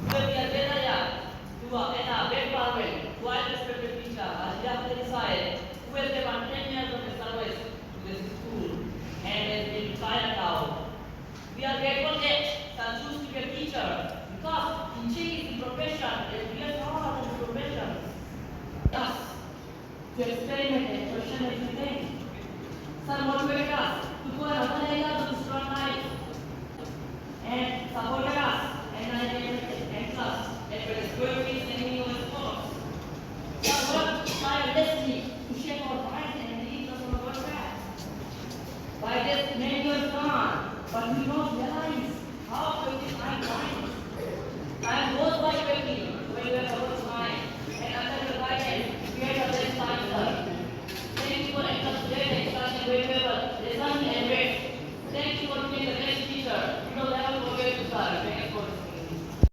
Dia saya dua eta back power, dua respected teacher, dia decide who is the 10 years of service to this school and has been retired now. We are grateful that son choose to be a teacher because teaching is the profession, a real part of the profession. Thus, to experiment and question everything. Son motivated us to go another area to strong life and supported us and I and trust that we are going to be sending our sports. Some work tirelessly to shape our minds and lead us on our path. By this, many years gone, but we don't realize how quickly time flies. Time goes by quickly when you have our time, and under your guidance, we have the best answer. Thank you for considering such a valuable lesson and rest. Thank you for being the best teacher. We will never forget to start.